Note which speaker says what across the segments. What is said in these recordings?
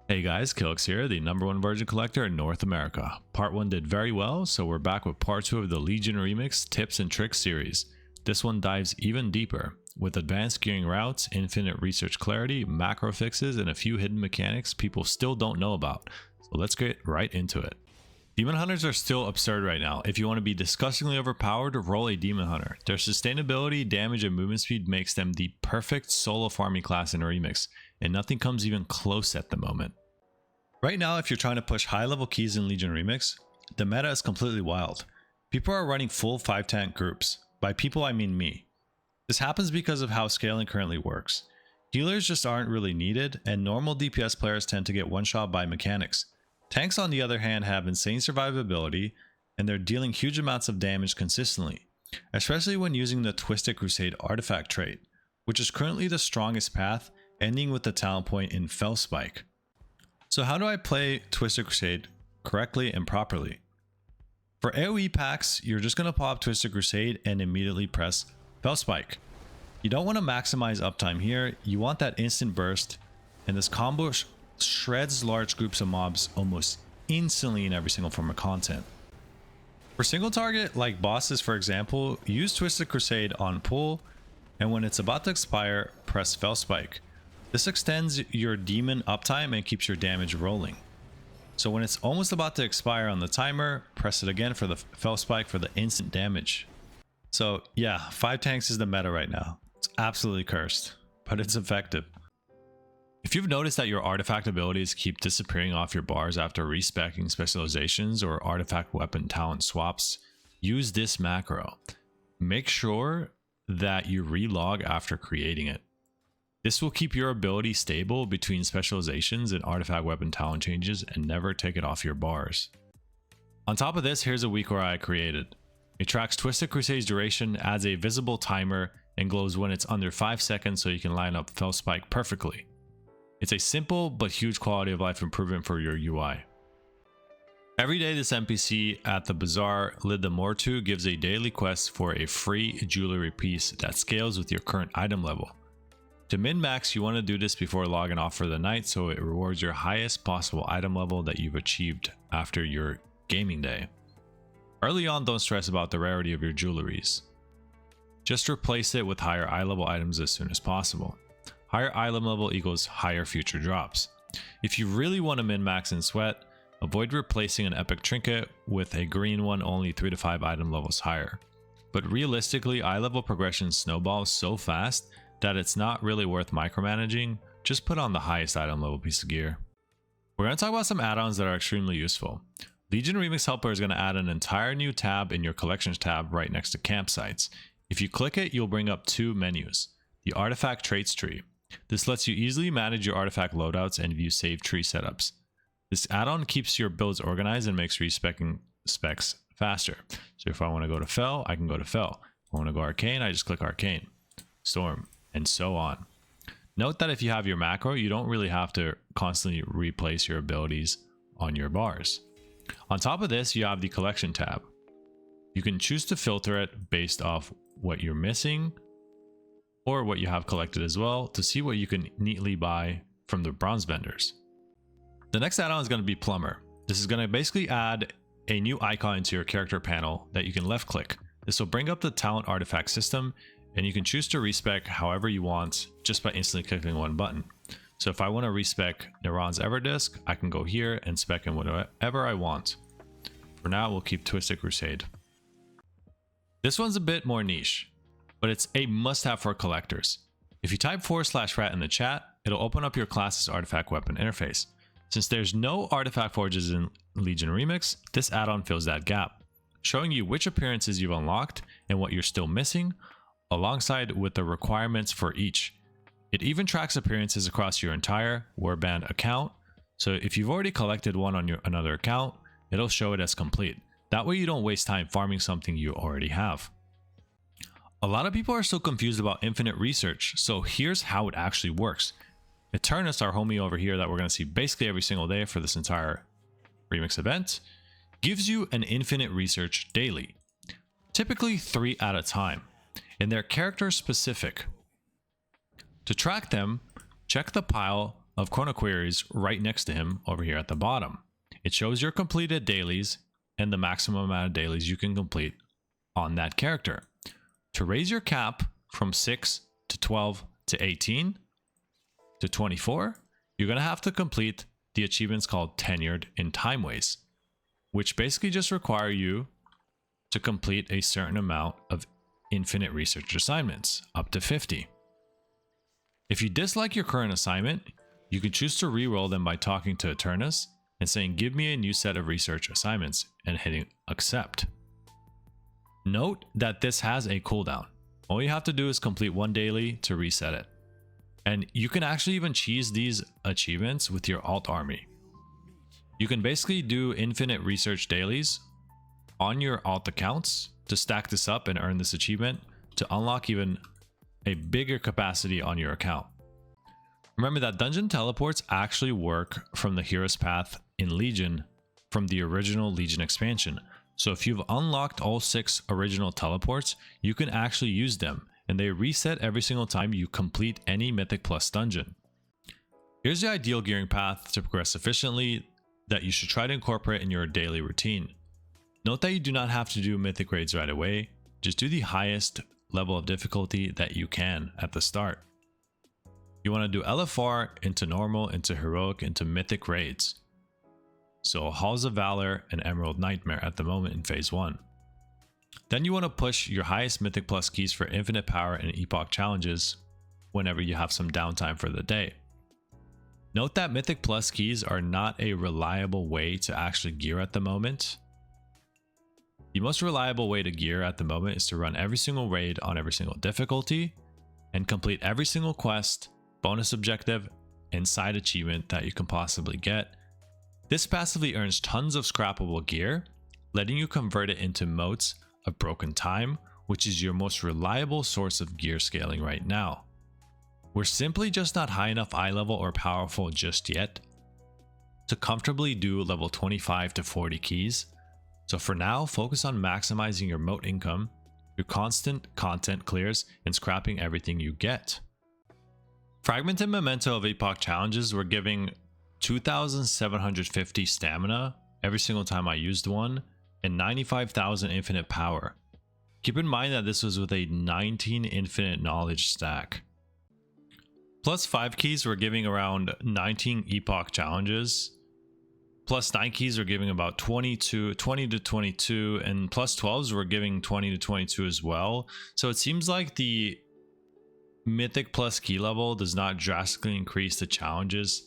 Speaker 1: Hey guys, Kilix here, the #1 version collector in North America. Part 1 did very well, so we're back with part 2 of the Legion Remix Tips and Tricks series. This one dives even deeper, with advanced gearing routes, infinite research clarity, macro fixes, and a few hidden mechanics people still don't know about. So let's get right into it. Demon Hunters are still absurd right now. If you want to be disgustingly overpowered, roll a Demon Hunter. Their sustainability, damage, and movement speed makes them the perfect solo farming class in a remix, and nothing comes even close at the moment. Right now, if you're trying to push high level keys in Legion Remix, the meta is completely wild. People are running full 5-tank groups. By people, I mean me. This happens because of how scaling currently works. Healers just aren't really needed, and normal DPS players tend to get one-shot by mechanics. Tanks, on the other hand, have insane survivability, and they're dealing huge amounts of damage consistently, especially when using the Twisted Crusade Artifact trait, which is currently the strongest path, ending with the talent point in Felspike. So how do I play Twisted Crusade correctly and properly? For AoE packs, you're just going to pop Twisted Crusade and immediately press Felspike. You don't want to maximize uptime here, you want that instant burst, and this combo shreds large groups of mobs almost instantly in every single form of content. For single target, like bosses for example, use Twisted Crusade on pull, and when it's about to expire, press Felspike. This extends your demon uptime and keeps your damage rolling. So when it's almost about to expire on the timer, press it again for the Felspike for the instant damage. So yeah, 5 tanks is the meta right now. It's absolutely cursed, but it's effective. If you've noticed that your artifact abilities keep disappearing off your bars after respeccing specializations or artifact weapon talent swaps, use this macro. Make sure that you relog after creating it. This will keep your ability stable between specializations and artifact weapon talent changes and never take it off your bars. On top of this, here's a WeakAura I created. It tracks Twisted Crusade's duration, adds a visible timer, and glows when it's under 5 seconds so you can line up Felspike perfectly. It's a simple but huge quality of life improvement for your UI. Every day this NPC at the Bazaar Lid the Mortu gives a daily quest for a free jewelry piece that scales with your current item level. To min-max, you want to do this before logging off for the night so it rewards your highest possible item level that you've achieved after your gaming day. Early on, don't stress about the rarity of your jewelries. Just replace it with higher eye level items as soon as possible. Higher item level equals higher future drops. If you really want to min-max and sweat, avoid replacing an epic trinket with a green one only 3 to 5 item levels higher. But realistically, eye level progression snowballs so fast that it's not really worth micromanaging. Just put on the highest item level piece of gear. We're going to talk about some add-ons that are extremely useful. Legion Remix Helper is going to add an entire new tab in your collections tab right next to campsites. If you click it, you'll bring up 2 menus. The Artifact Traits tree. This lets you easily manage your artifact loadouts and view save tree setups. This add-on keeps your builds organized and makes respeccing specs faster. So if I want to go to Fel, I can go to Fel. If I want to go Arcane, I just click Arcane, Storm, and so on. Note that if you have your macro, you don't really have to constantly replace your abilities on your bars. On top of this, you have the Collection tab. You can choose to filter it based off what you're missing or what you have collected as well to see what you can neatly buy from the bronze vendors. The next add-on is going to be Plumber. This is going to basically add a new icon into your character panel that you can left click. This will bring up the talent artifact system, and you can choose to respec however you want just by instantly clicking one button. So if I want to respec Naran's Everdisc, I can go here and spec in whatever I want. For now, we'll keep Twisted Crusade. This one's a bit more niche, but it's a must-have for collectors. If you type /rat in the chat, it'll open up your class's artifact weapon interface. Since there's no artifact forges in Legion Remix, this add-on fills that gap, showing you which appearances you've unlocked and what you're still missing, alongside with the requirements for each. It even tracks appearances across your entire Warband account, so if you've already collected one on another account, it'll show it as complete. That way you don't waste time farming something you already have. A lot of people are still confused about infinite research, so here's how it actually works. Eternus, our homie over here that we're going to see basically every single day for this entire remix event, gives you an infinite research daily, typically 3 at a time, and they're character specific. To track them, check the pile of chrono queries right next to him over here at the bottom. It shows your completed dailies and the maximum amount of dailies you can complete on that character. To raise your cap from 6 to 12 to 18 to 24, you're going to have to complete the achievements called Tenured in Timeways, which basically just require you to complete a certain amount of infinite research assignments, up to 50. If you dislike your current assignment, you can choose to reroll them by talking to Eternus and saying, "Give me a new set of research assignments," and hitting accept. Note that this has a cooldown. All you have to do is complete one daily to reset it. And you can actually even cheese these achievements with your alt army. You can basically do infinite research dailies on your alt accounts to stack this up and earn this achievement to unlock even a bigger capacity on your account. Remember that dungeon teleports actually work from the hero's path in Legion from the original Legion expansion. So if you've unlocked all 6 original teleports, you can actually use them, and they reset every single time you complete any Mythic Plus dungeon. Here's the ideal gearing path to progress efficiently that you should try to incorporate in your daily routine. Note that you do not have to do Mythic raids right away, just do the highest level of difficulty that you can at the start. You want to do LFR into normal, into heroic, into mythic raids. So Halls of Valor and Emerald Nightmare at the moment in phase 1. Then you want to push your highest Mythic Plus keys for infinite power and epoch challenges whenever you have some downtime for the day. Note that Mythic Plus keys are not a reliable way to actually gear at the moment. The most reliable way to gear at the moment is to run every single raid on every single difficulty and complete every single quest, bonus objective, and side achievement that you can possibly get. This passively earns tons of scrappable gear, letting you convert it into motes of broken time, which is your most reliable source of gear scaling right now. We're simply just not high enough eye level or powerful just yet to comfortably do level 25 to 40 keys. So for now, focus on maximizing your mote income, your constant content clears, and scrapping everything you get. Fragmented Memento of Epoch challenges were giving 2,750 stamina every single time I used one, and 95,000 infinite power. Keep in mind that this was with a 19 infinite knowledge stack. Plus 5 keys were giving around 19 epoch challenges. Plus 9 keys were giving about 20 to 22, and plus 12s were giving 20 to 22 as well. So it seems like the Mythic Plus key level does not drastically increase the challenges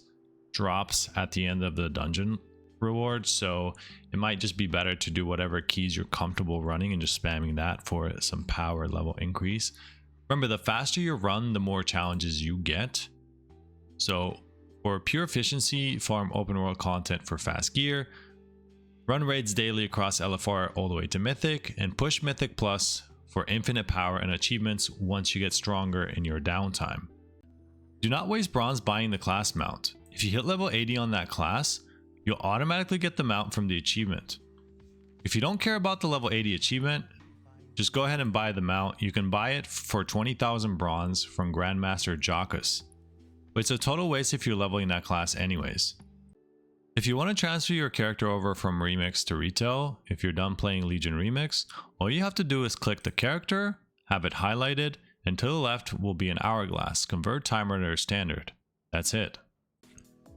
Speaker 1: drops at the end of the dungeon reward, so it might just be better to do whatever keys you're comfortable running and just spamming that for some power level increase. Remember, the faster you run, the more challenges you get. So for pure efficiency, farm open world content for fast gear, run raids daily across LFR all the way to Mythic, and push Mythic Plus for infinite power and achievements once you get stronger in your downtime. Do not waste bronze buying the class mount. If you hit level 80 on that class, you'll automatically get the mount from the achievement. If you don't care about the level 80 achievement, just go ahead and buy the mount. You can buy it for 20,000 bronze from Grandmaster Jockus, but it's a total waste if you're leveling that class anyways. If you want to transfer your character over from Remix to Retail, if you're done playing Legion Remix, all you have to do is click the character, have it highlighted, and to the left will be an hourglass, convert timer to standard. That's it.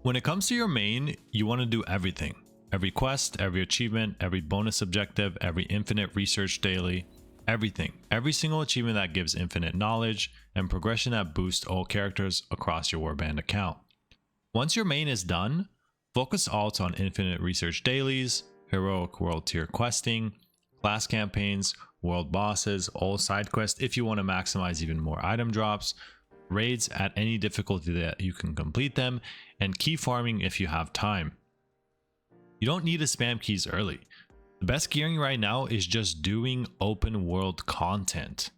Speaker 1: When it comes to your main, you want to do everything. Every quest, every achievement, every bonus objective, every infinite research daily, everything. Every single achievement that gives infinite knowledge and progression that boosts all characters across your Warband account. Once your main is done, focus alt on infinite research dailies, heroic world tier questing, class campaigns, world bosses, all side quests if you want to maximize even more item drops, raids at any difficulty that you can complete them, and key farming if you have time. You don't need to spam keys early. The best gearing right now is just doing open world content.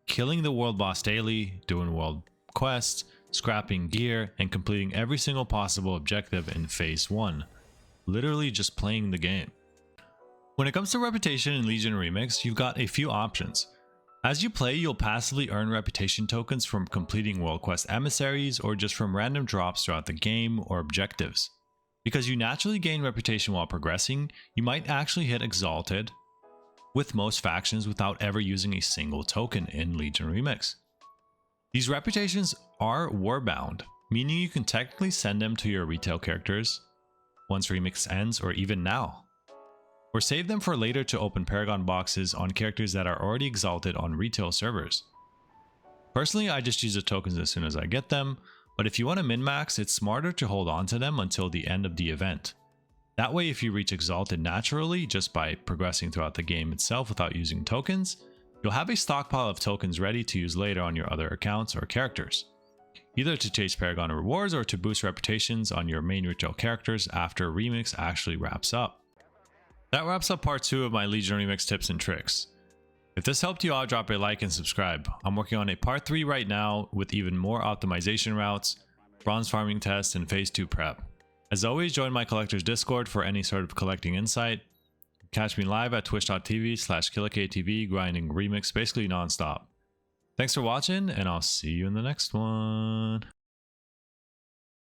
Speaker 1: Killing the world boss daily, doing world quests, scrapping gear, and completing every single possible objective in phase 1. Literally just playing the game. When it comes to reputation in Legion Remix, you've got a few options. As you play, you'll passively earn reputation tokens from completing World Quest emissaries or just from random drops throughout the game or objectives. Because you naturally gain reputation while progressing, you might actually hit Exalted with most factions without ever using a single token in Legion Remix. These reputations are warbound, meaning you can technically send them to your retail characters once Remix ends or even now. Or save them for later to open Paragon boxes on characters that are already exalted on retail servers. Personally, I just use the tokens as soon as I get them, but if you want to min-max, it's smarter to hold on to them until the end of the event. That way, if you reach exalted naturally just by progressing throughout the game itself without using tokens, you'll have a stockpile of tokens ready to use later on your other accounts or characters, either to chase Paragon rewards or to boost reputations on your main retail characters after Remix actually wraps up. That wraps up part 2 of my Legion Remix tips and tricks. If this helped you out, drop a like and subscribe. I'm working on a part 3 right now with even more optimization routes, bronze farming tests, and phase 2 prep. As always, join my collector's Discord for any sort of collecting insight. Catch me live at twitch.tv/KillerKTV, grinding Remix basically non-stop. Thanks for watching, and I'll see you in the next one.